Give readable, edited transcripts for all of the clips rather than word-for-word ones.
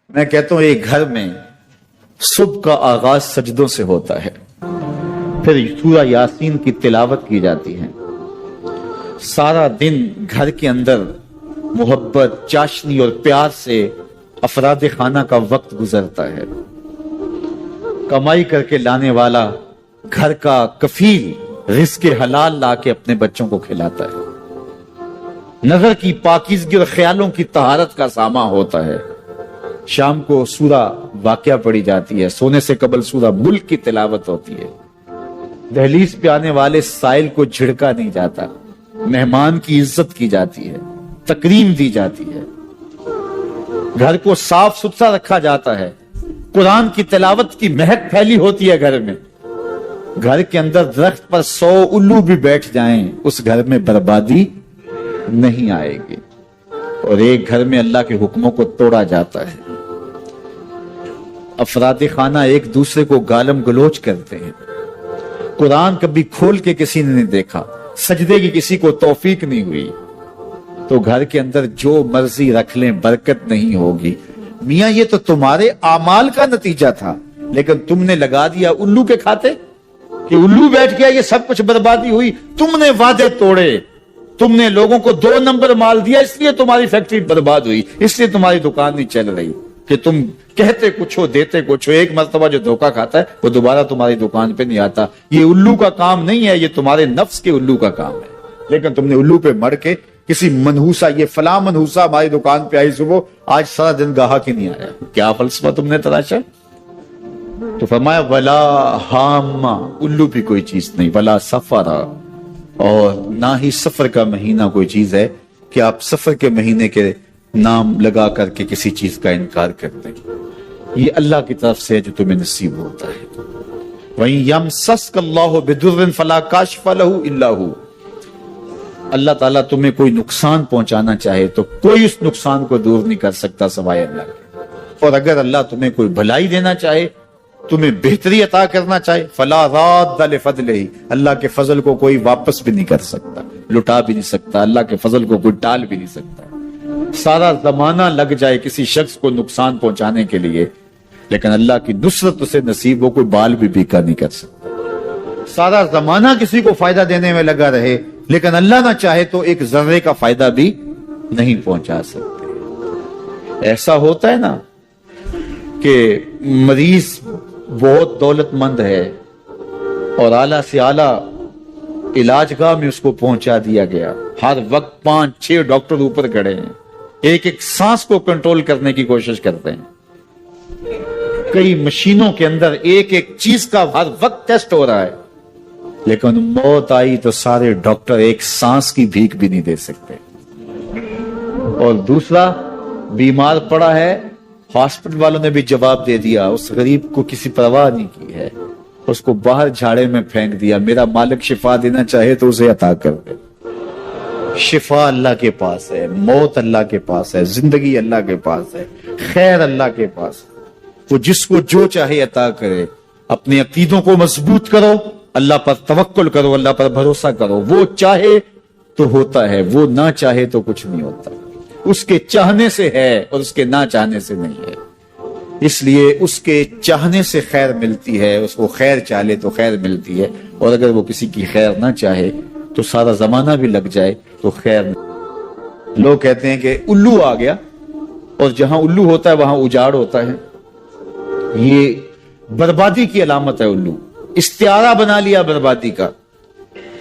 میں کہتا ہوں ایک گھر میں صبح کا آغاز سجدوں سے ہوتا ہے، پھر سورہ یاسین کی تلاوت کی جاتی ہے، سارا دن گھر کے اندر محبت، چاشنی اور پیار سے افراد خانہ کا وقت گزرتا ہے، کمائی کر کے لانے والا گھر کا کفیل رزق حلال لا کے اپنے بچوں کو کھلاتا ہے، نظر کی پاکیزگی اور خیالوں کی طہارت کا ساما ہوتا ہے، شام کو سورہ واقعہ پڑھی جاتی ہے، سونے سے قبل سورہ ملک کی تلاوت ہوتی ہے، دہلیز پہ آنے والے سائل کو جھڑکا نہیں جاتا، مہمان کی عزت کی جاتی ہے، تکریم دی جاتی ہے، گھر کو صاف ستھرا رکھا جاتا ہے، قرآن کی تلاوت کی مہک پھیلی ہوتی ہے گھر میں، گھر کے اندر درخت پر 100 الو بھی بیٹھ جائیں اس گھر میں بربادی نہیں آئے گی، اور ایک گھر میں اللہ کے حکموں کو توڑا جاتا ہے، افراد خانہ ایک دوسرے کو گالم گلوچ کرتے ہیں، قرآن کبھی کھول کے کسی نے نہیں دیکھا، سجدے کی کسی کو توفیق نہیں ہوئی، تو گھر کے اندر جو مرضی رکھ لیں برکت نہیں ہوگی۔ میاں یہ تو تمہارے اعمال کا نتیجہ تھا، لیکن تم نے لگا دیا الو کے کھاتے کہ الو بیٹھ گیا، یہ سب کچھ بربادی ہوئی، تم نے وعدے توڑے، تم نے لوگوں کو 2 نمبر مال دیا، اس لیے تمہاری فیکٹری برباد ہوئی، اس لیے تمہاری دکان نہیں چل رہی، کہ تم کہتے کچھ ہو دیتے کچھ ہو، ایک مرتبہ جو دھوکہ کھاتا ہے وہ دوبارہ تمہاری دکان پہ نہیں آتا۔ یہ الو کا کام نہیں ہے، یہ تمہارے نفس کے الو کا کام ہے، لیکن تم نے الو پہ مر کے کسی منحوسا، یہ فلاں منحوسا ہماری دکان پہ آئی صبح، آج سارا دن گاہک ہی نہیں آیا، کیا فلسفہ تم نے تراشا؟ تو فرمایا ولا ہاما، الو بھی کوئی چیز نہیں، ولا سفرا، اور نہ ہی سفر کا مہینہ کوئی چیز ہے کہ آپ سفر کے مہینے کے نام لگا کر کے کسی چیز کا انکار کرتے ہیں، یہ اللہ کی طرف سے ہے جو تمہیں نصیب ہوتا ہے۔ وَإِن يَمْسَسْكَ اللَّهُ بِضُرٍّ فَلَا كَاشِفَ لَهُ إِلَّا هُوَ، اللہ تعالیٰ تمہیں کوئی نقصان پہنچانا چاہے تو کوئی اس نقصان کو دور نہیں کر سکتا سوائے اللہ کے، اور اگر اللہ تمہیں کوئی بھلائی دینا چاہے، تمہیں بہتری عطا کرنا چاہے، فلا راد لفضلہ، اللہ کے فضل کو کوئی واپس بھی نہیں کر سکتا، لٹا بھی نہیں سکتا، اللہ کے فضل کو کوئی ٹال بھی نہیں سکتا۔ سارا زمانہ لگ جائے کسی شخص کو نقصان پہنچانے کے لیے، لیکن اللہ کی نصرت اسے نصیب ہو، کوئی بال بھی بیکا نہیں کر سکتا۔ سارا زمانہ کسی کو فائدہ دینے میں لگا رہے، لیکن اللہ نہ چاہے تو ایک ذرے کا فائدہ بھی نہیں پہنچا سکتے۔ ایسا ہوتا ہے نا کہ مریض بہت دولت مند ہے اور اعلیٰ سے اعلیٰ علاج گاہ میں اس کو پہنچا دیا گیا، ہر وقت 5-6 ڈاکٹر اوپر کھڑے ہیں، ایک ایک سانس کو کنٹرول کرنے کی کوشش کرتے ہیں، کئی مشینوں کے اندر ایک ایک چیز کا ہر وقت ٹیسٹ ہو رہا ہے، لیکن موت آئی تو سارے ڈاکٹر ایک سانس کی بھیک بھی نہیں دے سکتے۔ اور دوسرا بیمار پڑا ہے، ہاسپٹل والوں نے بھی جواب دے دیا، اس غریب کو کسی پرواہ نہیں کی ہے، اس کو باہر جھاڑے میں پھینک دیا، میرا مالک شفا دینا چاہے تو اسے عطا کر دے۔ شفا اللہ کے پاس ہے، موت اللہ کے پاس ہے، زندگی اللہ کے پاس ہے، خیر اللہ کے پاس ہے، وہ جس کو جو چاہے عطا کرے۔ اپنے عقیدوں کو مضبوط کرو، اللہ پر توکل کرو، اللہ پر بھروسہ کرو، وہ چاہے تو ہوتا ہے، وہ نہ چاہے تو کچھ نہیں ہوتا، اس کے چاہنے سے ہے اور اس کے نہ چاہنے سے نہیں ہے، اس لیے اس کے چاہنے سے خیر ملتی ہے، اس کو خیر چاہے تو خیر ملتی ہے، اور اگر وہ کسی کی خیر نہ چاہے تو سارا زمانہ بھی لگ جائے تو خیر نہیں۔ لوگ کہتے ہیں کہ الو آ گیا، اور جہاں الو ہوتا ہے وہاں اجاڑ ہوتا ہے، یہ بربادی کی علامت ہے۔ الو استعارہ بنا لیا بربادی کا،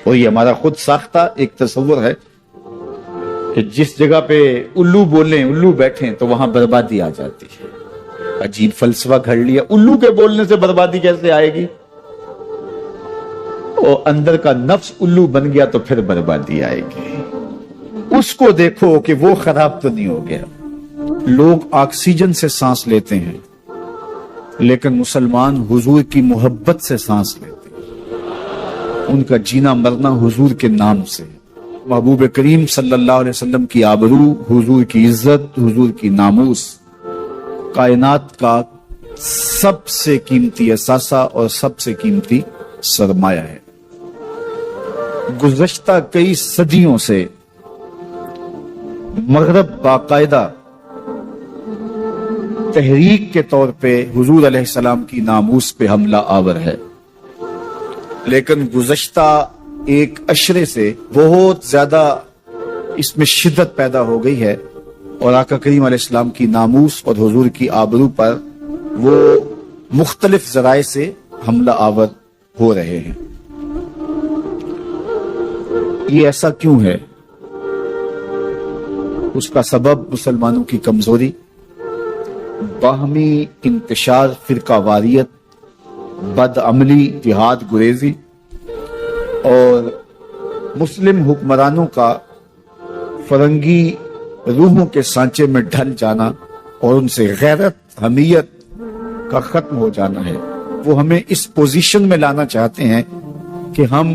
اور یہ ہمارا خود ساختہ ایک تصور ہے کہ جس جگہ پہ الو بولیں، الو بیٹھیں تو وہاں بربادی آ جاتی ہے۔ عجیب فلسفہ گھڑ لیا، الو کے بولنے سے بربادی کیسے آئے گی؟ اور اندر کا نفس الو بن گیا تو پھر بربادی آئے گی۔ اس کو دیکھو کہ وہ خراب تو نہیں ہو گیا۔ لوگ آکسیجن سے سانس لیتے ہیں، لیکن مسلمان حضور کی محبت سے سانس لیتے ہیں، ان کا جینا مرنا حضور کے نام سے۔ محبوب کریم صلی اللہ علیہ وسلم کی آبرو، حضور کی عزت، حضور کی ناموس کائنات کا سب سے قیمتی اثاثہ اور سب سے قیمتی سرمایہ ہے۔ گزشتہ کئی صدیوں سے مغرب باقاعدہ تحریک کے طور پہ حضور علیہ السلام کی ناموس پہ حملہ آور ہے، لیکن گزشتہ ایک عشرے سے بہت زیادہ اس میں شدت پیدا ہو گئی ہے، اور آقا کریم علیہ السلام کی ناموس اور حضور کی آبرو پر وہ مختلف ذرائع سے حملہ آور ہو رہے ہیں۔ یہ ایسا کیوں ہے؟ اس کا سبب مسلمانوں کی کمزوری، باہمی انتشار، فرقہ واریت، بد عملی، جہاد گریزی اور مسلم حکمرانوں کا فرنگی روحوں کے سانچے میں ڈھل جانا اور ان سے غیرت، حمیت کا ختم ہو جانا ہے۔ وہ ہمیں اس پوزیشن میں لانا چاہتے ہیں کہ ہم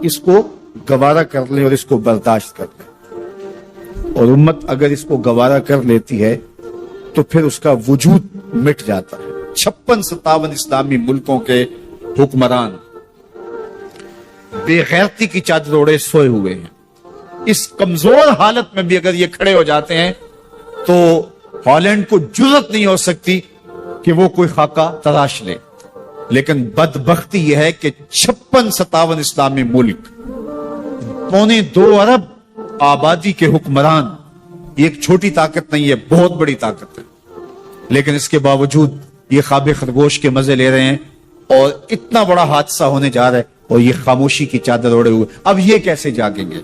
اس کو گوارا کر لیں اور اس کو برداشت کر لیں، اور امت اگر اس کو گوارا کر لیتی ہے تو پھر اس کا وجود مٹ جاتا ہے۔ 56-57 اسلامی ملکوں کے حکمران بے غیرتی کی چادر اوڑے سوئے ہوئے ہیں۔ اس کمزور حالت میں بھی اگر یہ کھڑے ہو جاتے ہیں تو ہالینڈ کو جرأت نہیں ہو سکتی کہ وہ کوئی خاکہ تراش لے، لیکن بدبختی یہ ہے کہ 56-57 اسلامی ملک، 1.25 ارب آبادی کے حکمران، یہ ایک چھوٹی طاقت نہیں ہے، بہت بڑی طاقت ہے، لیکن اس کے باوجود یہ خواب خرگوش کے مزے لے رہے ہیں، اور اتنا بڑا حادثہ ہونے جا رہا ہے اور یہ خاموشی کی چادر اوڑے ہوئے۔ اب یہ کیسے جاگیں گے؟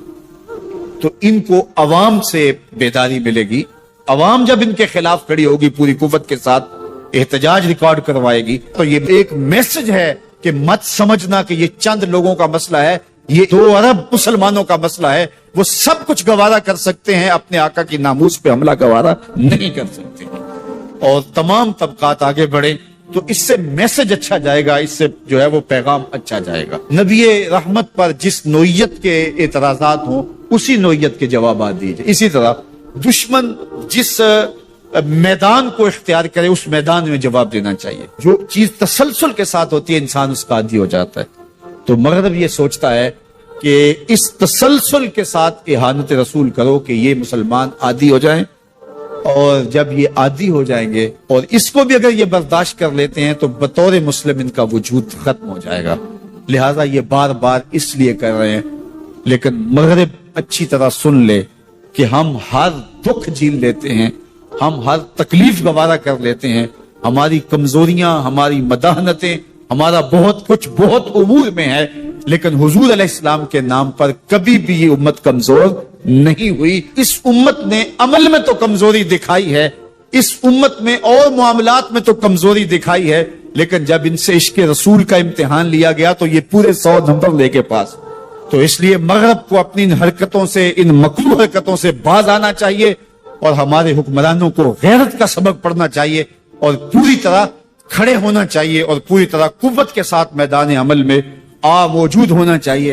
تو ان کو عوام سے بیداری ملے گی، عوام جب ان کے خلاف کھڑی ہوگی پوری قوت کے ساتھ، احتجاج ریکارڈ کروائے گی، تو یہ ایک میسج ہے کہ مت سمجھنا کہ یہ چند لوگوں کا مسئلہ ہے، یہ 2 ارب مسلمانوں کا مسئلہ ہے۔ وہ سب کچھ گوارا کر سکتے ہیں، اپنے آقا کی ناموس پہ حملہ گوارا نہیں کر سکتے ہیں، اور تمام طبقات آگے بڑھیں تو اس سے میسج اچھا جائے گا، اس سے جو ہے وہ پیغام اچھا جائے گا۔ نبی رحمت پر جس نوعیت کے اعتراضات ہوں اسی نوعیت کے جوابات دیجئے، اسی طرح دشمن جس میدان کو اختیار کرے اس میدان میں جواب دینا چاہیے۔ جو چیز تسلسل کے ساتھ ہوتی ہے انسان اس کا عادی ہو جاتا ہے، تو مغرب یہ سوچتا ہے کہ اس تسلسل کے ساتھ اہانت رسول کرو کہ یہ مسلمان عادی ہو جائیں، اور جب یہ عادی ہو جائیں گے اور اس کو بھی اگر یہ برداشت کر لیتے ہیں تو بطور مسلم ان کا وجود ختم ہو جائے گا۔ لہٰذا یہ بار بار اس لیے کر رہے ہیں، لیکن مغرب اچھی طرح سن لے کہ ہم ہر دکھ جھیل لیتے ہیں، ہم ہر تکلیف گوارا کر لیتے ہیں، ہماری کمزوریاں، ہماری مداحنتیں، ہمارا بہت کچھ بہت امور میں ہے، لیکن حضور علیہ السلام کے نام پر کبھی بھی یہ امت کمزور نہیں ہوئی۔ اس امت نے عمل میں تو کمزوری دکھائی ہے، اس امت میں اور معاملات میں تو کمزوری دکھائی ہے، لیکن جب ان سے عشق رسول کا امتحان لیا گیا تو یہ پورے 100 نمبر لے کے پاس۔ تو اس لیے مغرب کو اپنی ان حرکتوں سے، ان مکروہ حرکتوں سے باز آنا چاہیے، اور ہمارے حکمرانوں کو غیرت کا سبق پڑھنا چاہیے، اور پوری طرح کھڑے ہونا چاہیے، اور پوری طرح قوت کے ساتھ میدان عمل میں موجود ہونا چاہیے۔